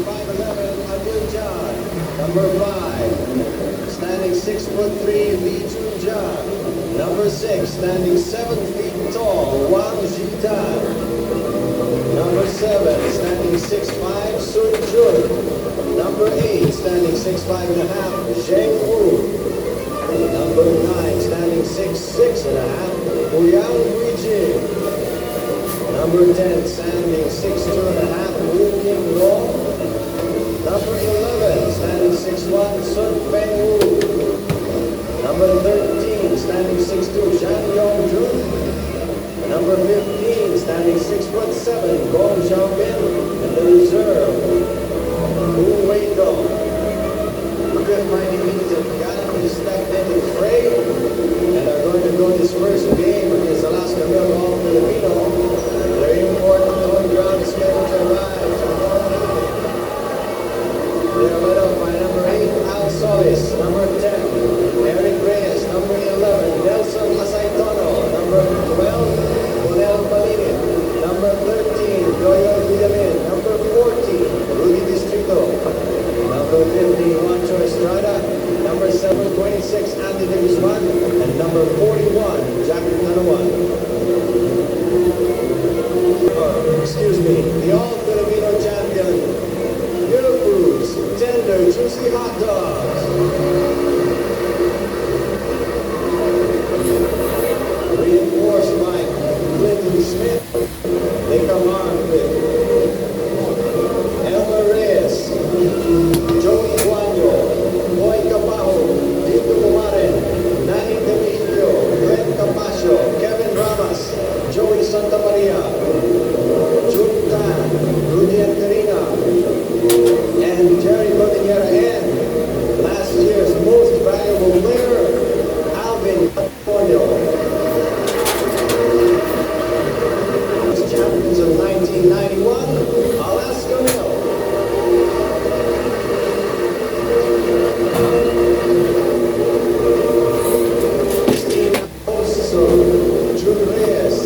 5'11", Adil John. Number 5, standing 6'3", Lee Jun John. Number 6, standing 7 feet tall, Wang Jitan. Number 7, standing 6'5", Sun Jun. Number 8, standing 6'5.5", Zheng Wu. Number 9, standing 6'6.5", Ouyang Guijing. Number 10, standing 6'2.5", Wu King Long. Number 11, standing 6'1", Sun Feng Wu. Number 13, standing 6'2", Zhang Yongjun. Number 15, standing 6'7", Gong Xiaobin. And the reserve, Wu Weidong. Good mighty means of gallantly stepped into the fray and are going to go this first game against Alaska Milk All Filipino. Very important on ground schedule to arrive. They are led up by number 8, Al Solis, number 10, Eric Reyes, number 11, Nelson Asaitono, number 12, Bonel Malinin, number 13, Doyo Villamin, number 14, Rudy Distrito, number 15, Juancho Estrada, number 26, Andy De Guzman, and number 41, Jackie Tanawan. Excuse me, the All-Filipino champion, Purefoods, tender, juicy hot dogs. Reinforced by Clinton Smith, they come armed with Elmer Reyes, Joey Guanyo, Boy Capajo, Dito Kumaren, Nani Demilio, Glenn Capasio, Kevin Ramas, Joey Santa Maria, Jun Tan, Rudy Anterina, and Jerry Cordillera, and last year's most valuable player, Alvin Antonio. Champions of 1991, Alaska Milk. Christina Oso, Jun Reyes,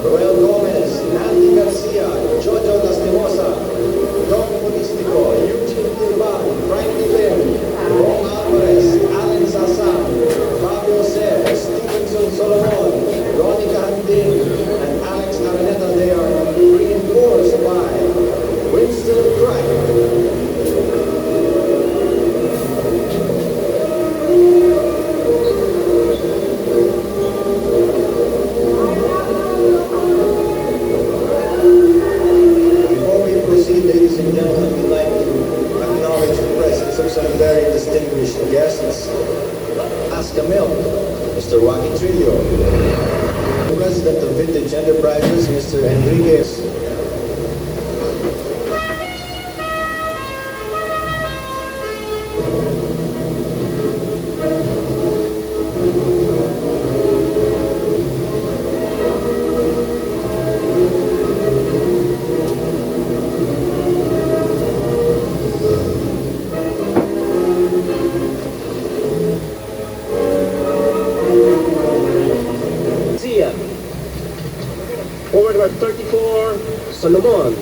Roel Gomez, Nancy Garcia, Jojo Lastimosa, Don Polistico, Eugene Gilban, Frank Lim, Ron Alvarez, Alan Sasan, Fabio Sef, Stevenson Solomon, Ronnie Cahandin, and Alex Araneta. They are reinforced by Winston Crack. Before we proceed, ladies and gentlemen, we'd like to acknowledge the presence of some very distinguished guests. Alaska Milk, Mr. Joaquin Trillo, President of Vintage Enterprises, Mr. Enriquez. Over number 34, Solomon.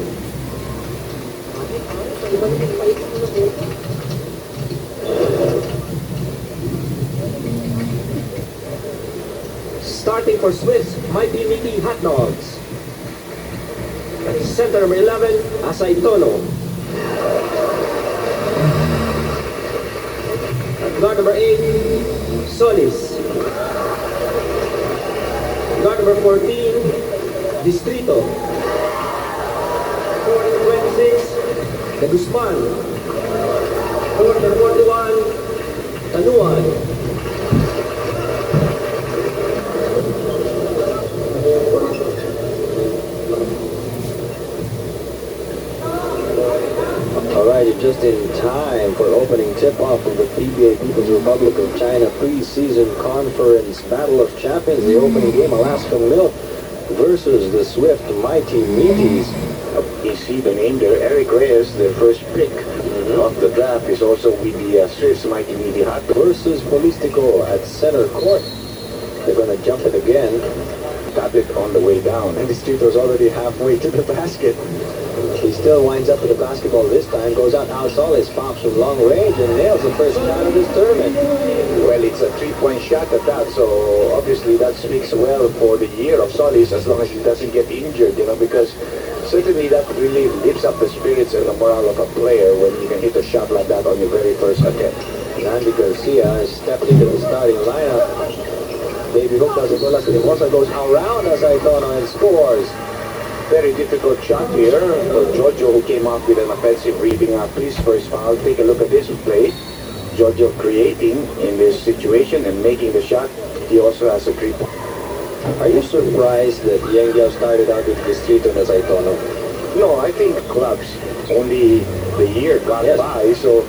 Starting for Swiss, Mighty Meaty Hot Dogs. Center number 11, Asaitono. At guard number 8, Solis. Guard number 14, Distrito. Guard number 26, De Guzman. Guard number 41, Tanuan. Alright, you're just in time for opening tip-off of the PBA People's Republic of China preseason conference Battle of Champions. The opening game, Alaska Milk versus the Swift Mighty Meaties. You see the name there, Eric Reyes, the first pick of the draft, is also with the Swiss Mighty Meaty Hot Dogs. Versus Polistico at center court. They're going to jump it again. got it on the way down. And Distrito's already halfway to the basket. He still winds up with the basketball this time, goes out Al Solis, pops from long range and nails the first shot of this tournament. Well, it's a three-point shot at that, so obviously that speaks well for the year of Solis as long as he doesn't get injured, because certainly that really lifts up the spirits and the morale of a player when you can hit a shot like that on your very first attempt. Andy Garcia has stepped into the starting lineup. Baby Hook doesn't go. Las Timosa goes around Asaitono and scores. Very difficult shot here for Giorgio, who came out with an offensive reading after his first foul. Take a look at this play. Giorgio creating in this situation and making the shot. He also has a three-point. Are you surprised that Yengyao started out with Distrito and Asaitono? No, I think clubs. Only the year gone by, so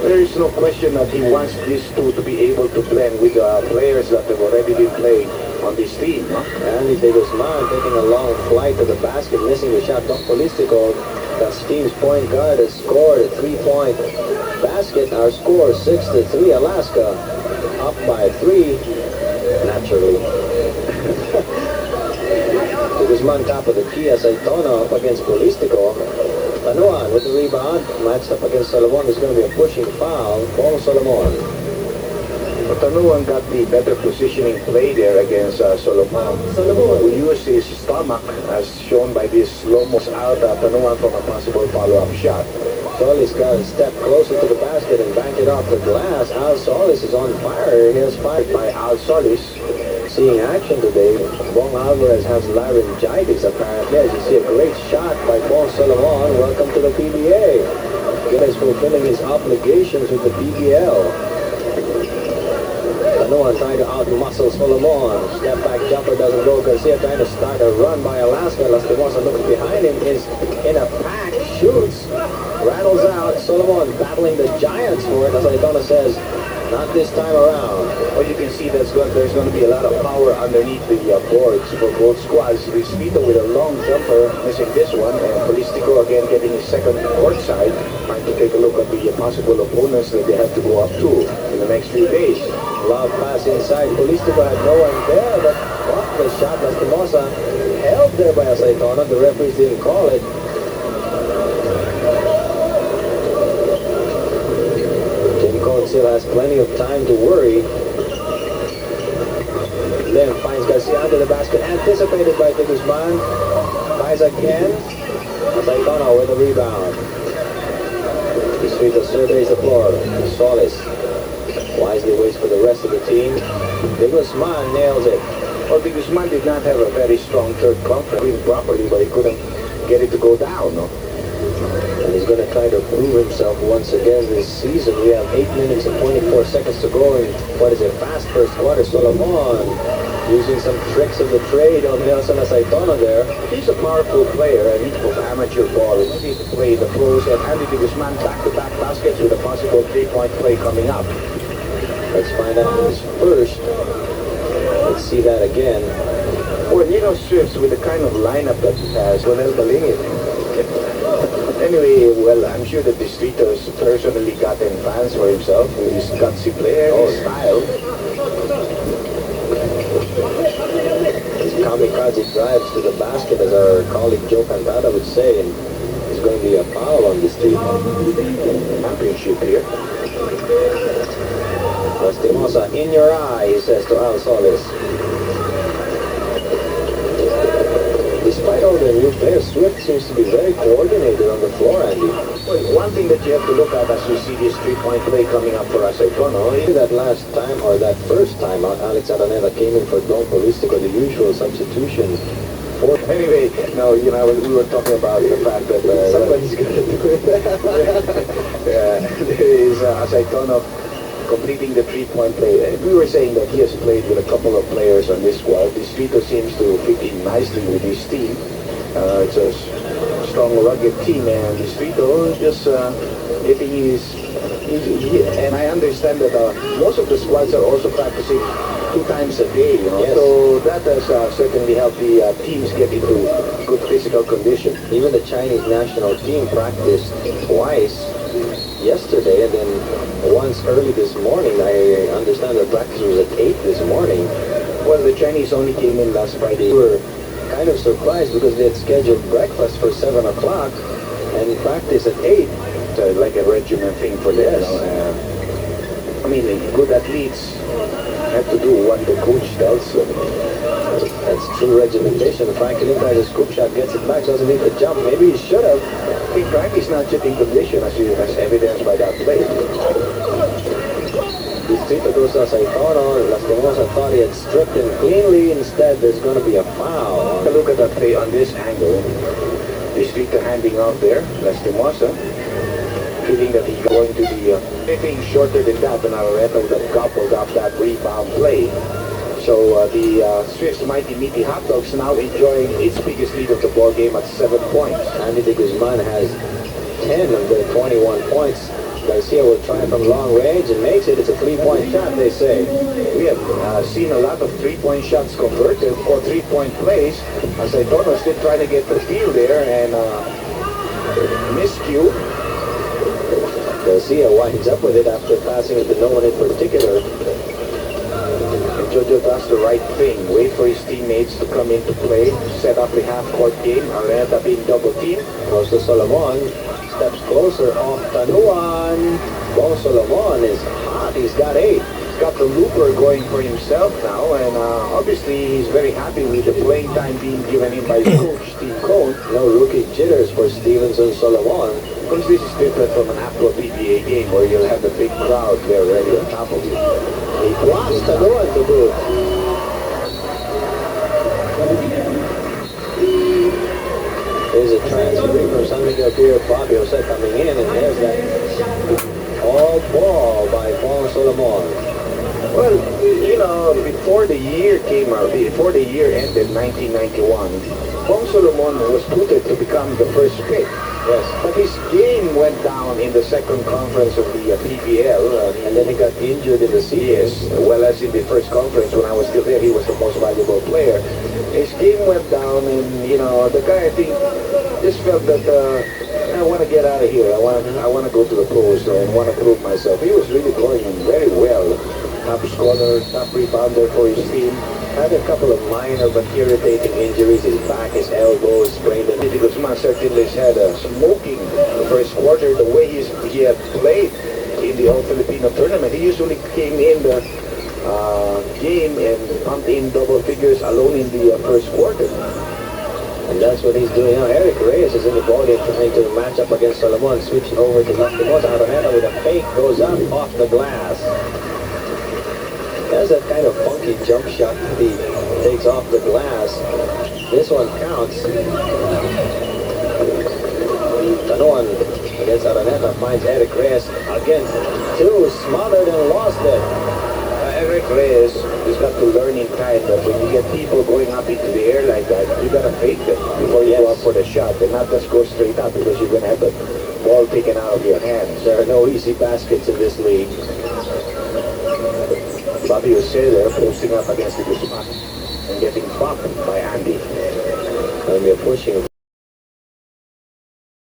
there is no question that he wants these two to be able to blend with players that have already been playing on this team. Andy De Guzman taking a long flight to the basket, missing the shot. Don Polistico, that's team's point guard, has scored a three-point basket. Our score 6-3. Alaska up by 3, naturally. De Guzman top of the key as Aitono up against Polistico. Tanuan with the rebound, matched up against Solomon. There's going to be a pushing foul. Paul Solomon. But Tanuan got the better positioning play there against Solomon. Solomon will use his stomach as shown by this slow-mo out Tanuan from a possible follow-up shot. Solis got to step closer to the basket and bank it off the glass. Al Solis is on fire. He has fired By Al Solis. Seeing action today, Bong Alvarez has laryngitis apparently. As you see, a great shot by Paul Solomon. Welcome to the PBA. He is fulfilling his obligations with the PBL. Tanuan trying to out-muscle Solomon. Step back jumper doesn't go. Garcia trying to start a run by Alaska. Lastimosa looks behind him, is in a pack, shoots, rattles out. Solomon battling the Giants for it, as Aitono says. Not this time around. Well, you can see there's going to be a lot of power underneath the boards for both squads. Distrito with a long jumper, missing this one, and Polistico again getting his second court side, trying to take a look at the possible opponents that they have to go up to in the next few days. Lob pass inside. Polistico had no one there, but blocked the shot. Lastimosa held there by Asaitono. The referees didn't call it. Still has plenty of time to worry. Then finds Garcia under the basket, anticipated by De Guzman. Tries again. Asaitono with the rebound. Distrito surveys the floor. Solis wisely waits for the rest of the team. De Guzman nails it. Well, De Guzman did not have a very strong third conference properly, but he couldn't get it to go down. No? And he's going to try to prove himself once again this season. We have 8 minutes and 24 seconds to go in what is a fast first quarter. Solomon using some tricks of the trade on Nelson Asaitono there. He's a powerful player and he of amateur ball. He needs to play the pros, and Andy De Guzman back-to-back baskets with a possible three-point play coming up. Let's find out who's first. Let's see that again. Well, Swifts with the kind of lineup that he has, Ronel Balingit. Anyway, well, I'm sure that Distrito's personally gotten fans for himself with his gutsy player, his style. His kamikaze drives to the basket, as our colleague Joe Cantada would say, and there's going to be a foul on this team. Championship here. Lastimosa, in your eye, he says to Al Solis. Despite all the new players, Swift seems to be very coordinated on the floor, Andy. Well, one thing that you have to look at as you see this three-point play coming up for Asaitono is That last time, or that first time, Alex Araneda came in for Don Polistico, the usual substitution. Anyway, no, we were talking about the fact that Somebody's going to do it. there is Asaitono completing the three-point play. We were saying that he has played with a couple of players on this squad. Distrito seems to fit in nicely with his team. It's a strong, rugged team, and Distrito just getting his... And I understand that most of the squads are also practicing 2 times a day, Yes. So that has certainly helped the teams get into good physical condition. Even the Chinese national team practiced twice yesterday, and then once early this morning. I understand the practice was at 8 this morning. Well, the Chinese only came in last Friday. We were kind of surprised because they had scheduled breakfast for 7 o'clock and practice at 8. Like a regimen thing for them. Yes. I mean, good athletes have to do what the coach tells them. That's true regimentation. Frankie Limp has a scoop shot, gets it back, doesn't need to jump. Maybe he should have. I think Frankie's not yet in condition, as evidenced by that play. Distrito goes to Saitono. Lastimosa thought he had stripped him cleanly. Instead, there's going to be a foul. Take a look at that play on this angle. Distrito handing out there. Lastimosa feeling that he's going to be anything shorter than that, and Areta would have gobbled up that rebound play. So the Swiss Mighty Meaty Hot Dogs now enjoying its biggest lead of the ball game at 7 points. Andy de Guzman has 10 of the 21 points. Garcia will try from long range and makes it. It's a 3-point shot, they say. We have seen a lot of 3-point shots converted or 3-point plays. As I thought, I was still trying to get the steal there and miscue. Garcia winds up with it after passing it to no one in particular. And Jojo does the right thing. Wait for his teammates to come into play. Set up the half-court game. Areta being double-teamed. Goes to Solomon. Steps closer off Tanuan. Bong Solomon is hot. He's got 8. He's got the looper going for himself now, and obviously he's very happy with the playing time being given him by his coach, Steve Cohn. No rookie jitters for Stevenson Solomon. Because this is different from an Aqua PBA game where you'll have the big crowd there ready on top of you. He blocks Tanuan to boot. There's a transfer from San Miguel Pier. Bobby Jose coming in, and there's that all ball by Bong Solomon. Well, you know, before the year came out, before the year ended 1991, Bong Solomon was put to become the first pick. Yes. But his game went down in the second conference of the PBL. And then he got injured in the season. Yes, well as in the first conference when I was still there, he was the most valuable player. His game went down, and you know, the guy I think just felt that I want to get out of here. I want to go to the pros and want to prove myself. He was really going very well. Top scorer, top rebounder for his team. Had a couple of minor but irritating injuries. His back, his elbow, sprained it. Andy Guzman certainly had a smoking first quarter. The way he had played in the All Filipino tournament, he usually came in the game and pumped in double figures alone in the first quarter. And that's what he's doing now. Eric Reyes is in the ballgame trying to match up against Solomon. Switching over to Lastimosa. Araneta with a fake goes up off the glass. There's that kind of funky jump shot that he takes off the glass. This one counts. Tanuan against Araneta finds Eric Reyes. Again, too smothered and lost it. Eric Reyes has got to learn in time that when you get people going up into the air like that, you got to fake them before you go up for the shot and not just go straight up because you're going to have the ball taken out of your hands. There are no easy baskets in this league. Bobby Jose there posting up against the Guzman and getting bumped by Andy. And they're pushing